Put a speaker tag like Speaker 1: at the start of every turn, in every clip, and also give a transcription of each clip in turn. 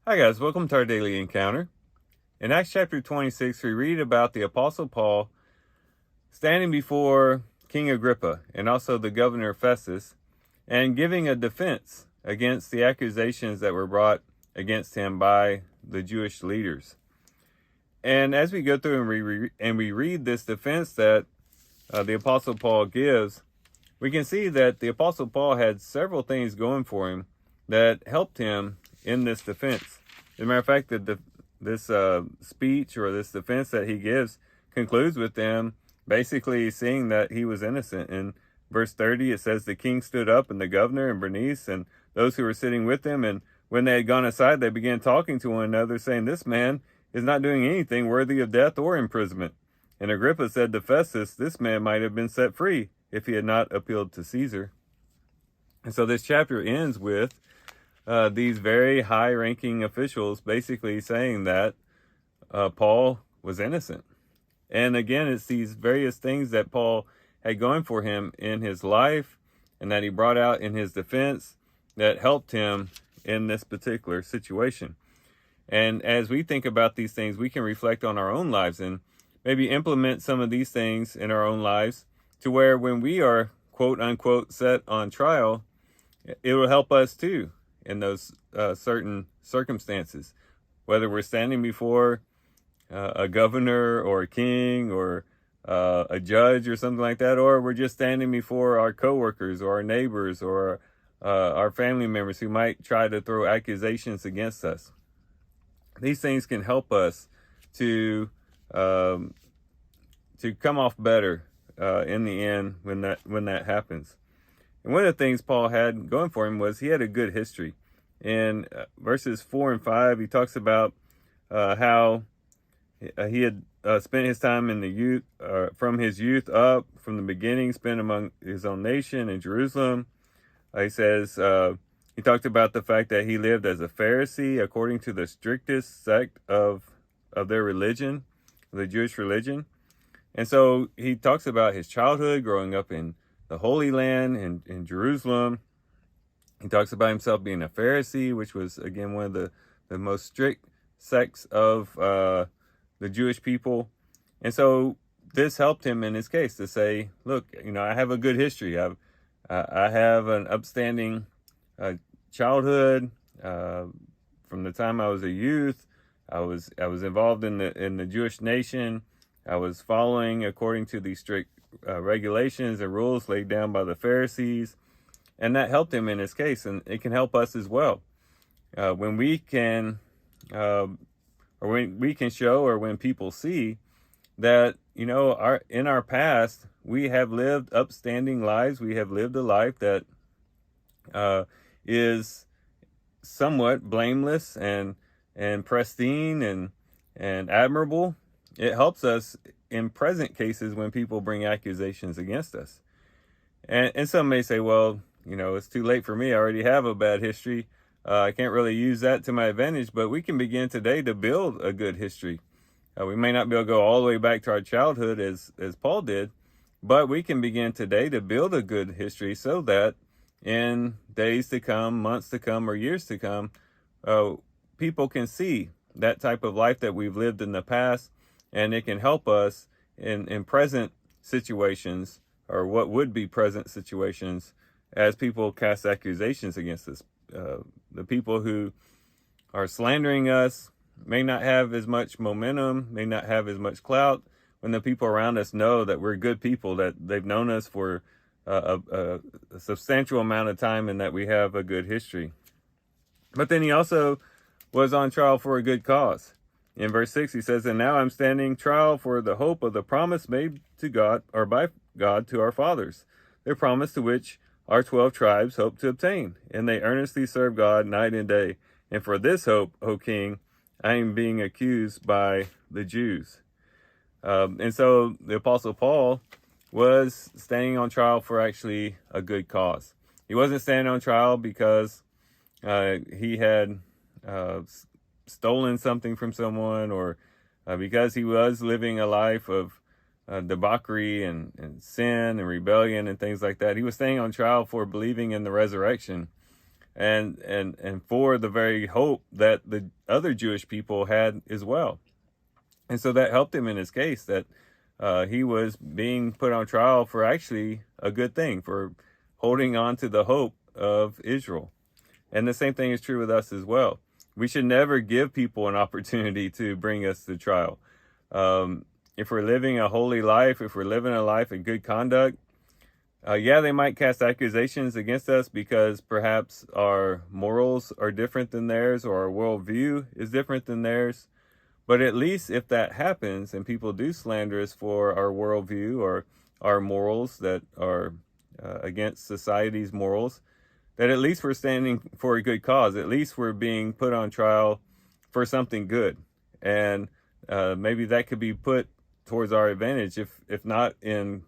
Speaker 1: Hi guys, welcome to our daily encounter. In Acts chapter 26, we read about the Apostle Paul standing before King Agrippa and also the governor Festus and giving a defense against the accusations that were brought against him by the Jewish leaders. And as we go through and we read this defense that the Apostle Paul gives, we can see that the Apostle Paul had several things going for him that helped him in this defense. As a matter of fact, this speech or this defense that he gives concludes with them basically seeing that he was innocent. In verse 30, it says, "The king stood up, and the governor, and Bernice, and those who were sitting with him, and when they had gone aside, they began talking to one another, saying, 'This man is not doing anything worthy of death or imprisonment.' And Agrippa said to Festus, 'This man might have been set free if he had not appealed to Caesar.'" And so this chapter ends with these very high-ranking officials basically saying that Paul was innocent. And again, it's these various things that Paul had going for him in his life and that he brought out in his defense that helped him in this particular situation. And as we think about these things, we can reflect on our own lives and maybe implement some of these things in our own lives to where when we are, quote unquote, set on trial, it will help us too in those certain circumstances, whether we're standing before a governor or a king or a judge or something like that, or we're just standing before our coworkers or our neighbors or our family members who might try to throw accusations against us. These things can help us to come off better in the end when that happens. And one of the things Paul had going for him was he had a good history. In verses 4 and 5, he talks about how he had spent his time in the youth, from his youth up, from the beginning, spent among his own nation in Jerusalem. He says, he talked about the fact that he lived as a Pharisee according to the strictest sect of their religion, the Jewish religion. And so he talks about his childhood growing up in the Holy Land in Jerusalem. He talks about himself being a Pharisee, which was, again, one of the most strict sects of the Jewish people. And so this helped him in his case to say, look, I have a good history. I have an upstanding childhood. From the time I was a youth, I was involved in the Jewish nation. I was following according to these strict regulations and rules laid down by the Pharisees, and that helped him in his case, and it can help us as well. When we can, or when we can show, or when people see that in our past we have lived upstanding lives, we have lived a life that is somewhat blameless and pristine and admirable. It helps us in present cases when people bring accusations against us. And some may say, well, it's too late for me. I already have a bad history. I can't really use that to my advantage, but we can begin today to build a good history. We may not be able to go all the way back to our childhood as Paul did, but we can begin today to build a good history so that in days to come, months to come, or years to come, people can see that type of life that we've lived in the past, and it can help us in present situations, or what would be present situations, as people cast accusations against us. The people who are slandering us may not have as much momentum, may not have as much clout, when the people around us know that we're good people, that they've known us for a substantial amount of time, and that we have a good history. But then he also was on trial for a good cause. In verse 6, he says, "And now I'm standing trial for the hope of the promise made to God, or by God, to our fathers, their promise to which our 12 tribes hope to obtain. And they earnestly serve God night and day. And for this hope, O King, I am being accused by the Jews." And so the Apostle Paul was standing on trial for actually a good cause. He wasn't standing on trial because he had stolen something from someone, or because he was living a life of debauchery and sin and rebellion and things like that. He was staying on trial for believing in the resurrection, and for the very hope that the other Jewish people had as well. And so that helped him in his case, that he was being put on trial for actually a good thing, for holding on to the hope of Israel. And the same thing is true with us as well. We should never give people an opportunity to bring us to trial. If we're living a holy life, if we're living a life in good conduct, yeah, they might cast accusations against us because perhaps our morals are different than theirs, or our worldview is different than theirs. But at least if that happens and people do slander us for our worldview or our morals that are against society's morals, that at least we're standing for a good cause. At least we're being put on trial for something good. And maybe that could be put towards our advantage, if not in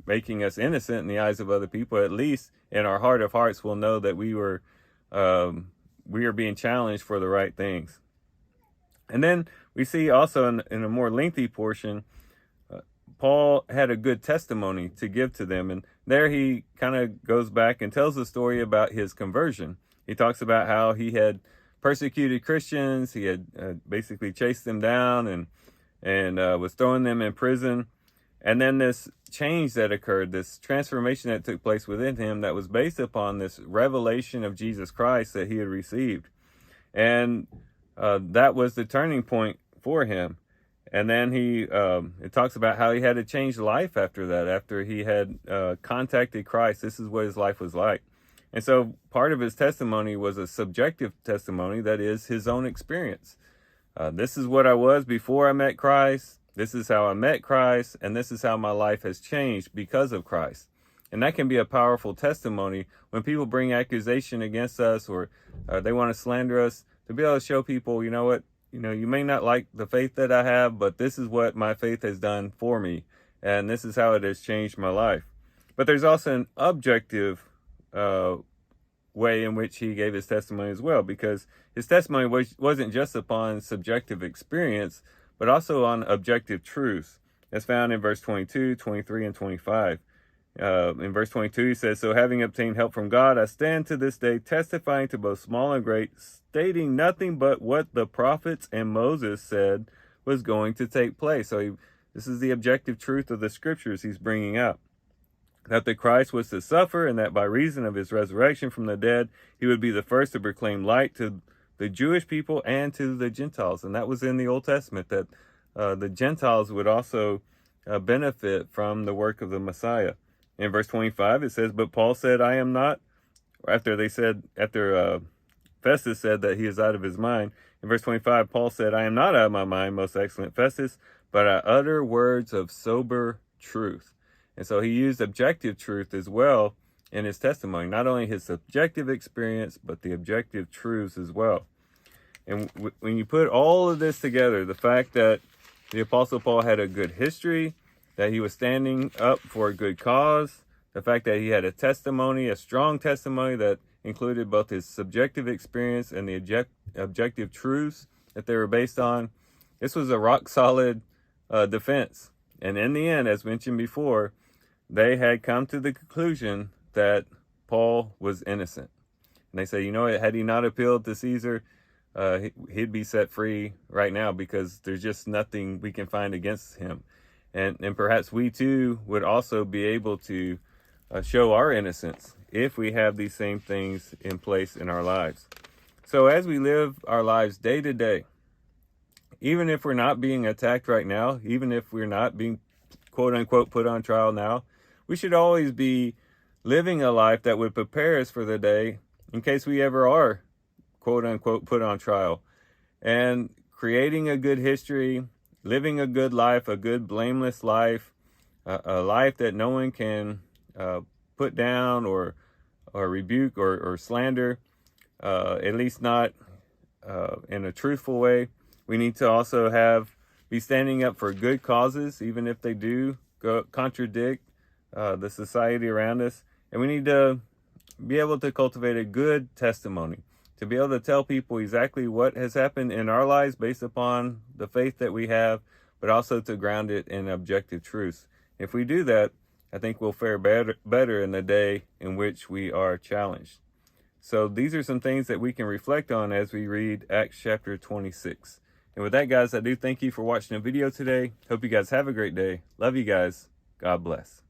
Speaker 1: making us innocent in the eyes of other people, at least in our heart of hearts we'll know that we are being challenged for the right things. And then we see also in a more lengthy portion, Paul had a good testimony to give to them. And there he kind of goes back and tells the story about his conversion. He talks about how he had persecuted Christians. He had basically chased them down and was throwing them in prison. And then this change that occurred, this transformation that took place within him that was based upon this revelation of Jesus Christ that he had received. And that was the turning point for him. And then it talks about how he had to change life after that, after he had contacted Christ. This is what his life was like. And so part of his testimony was a subjective testimony, that is his own experience. This is what I was before I met Christ. This is how I met Christ. And this is how my life has changed because of Christ. And that can be a powerful testimony when people bring accusation against us, or they want to slander us, to be able to show people, you know what, you may not like the faith that I have, but this is what my faith has done for me. And this is how it has changed my life. But there's also an objective way in which he gave his testimony as well, because his testimony wasn't just upon subjective experience, but also on objective truth. That's found in verse 22, 23, and 25. In verse 22, he says, "So having obtained help from God, I stand to this day testifying to both small and great, stating nothing but what the prophets and Moses said was going to take place." So this is the objective truth of the scriptures he's bringing up. That the Christ was to suffer, and that by reason of his resurrection from the dead, he would be the first to proclaim light to the Jewish people and to the Gentiles. And that was in the Old Testament, that the Gentiles would also benefit from the work of the Messiah. In verse 25, it says, "But Paul said, I am not," after Festus said that he is out of his mind. In verse 25, Paul said, "I am not out of my mind, most excellent Festus, but I utter words of sober truth." And so he used objective truth as well in his testimony, not only his subjective experience, but the objective truths as well. And when you put all of this together, the fact that the Apostle Paul had a good history, that he was standing up for a good cause, the fact that he had a testimony, a strong testimony that included both his subjective experience and the objective truths that they were based on, this was a rock-solid defense. And in the end, as mentioned before, they had come to the conclusion that Paul was innocent. And they say, had he not appealed to Caesar, he'd be set free right now, because there's just nothing we can find against him. And perhaps we too would also be able to show our innocence if we have these same things in place in our lives. So as we live our lives day to day, even if we're not being attacked right now, even if we're not being quote unquote put on trial now, we should always be living a life that would prepare us for the day in case we ever are quote unquote put on trial, and creating a good history, living a good life, a good blameless life, a life that no one can put down or rebuke or slander, at least not in a truthful way. We need to also be standing up for good causes, even if they do contradict the society around us. And we need to be able to cultivate a good testimony, to be able to tell people exactly what has happened in our lives based upon the faith that we have, but also to ground it in objective truths. If we do that, I think we'll fare better in the day in which we are challenged. So these are some things that we can reflect on as we read Acts chapter 26. And with that, guys, I do thank you for watching the video today. Hope you guys have a great day. Love you guys. God bless.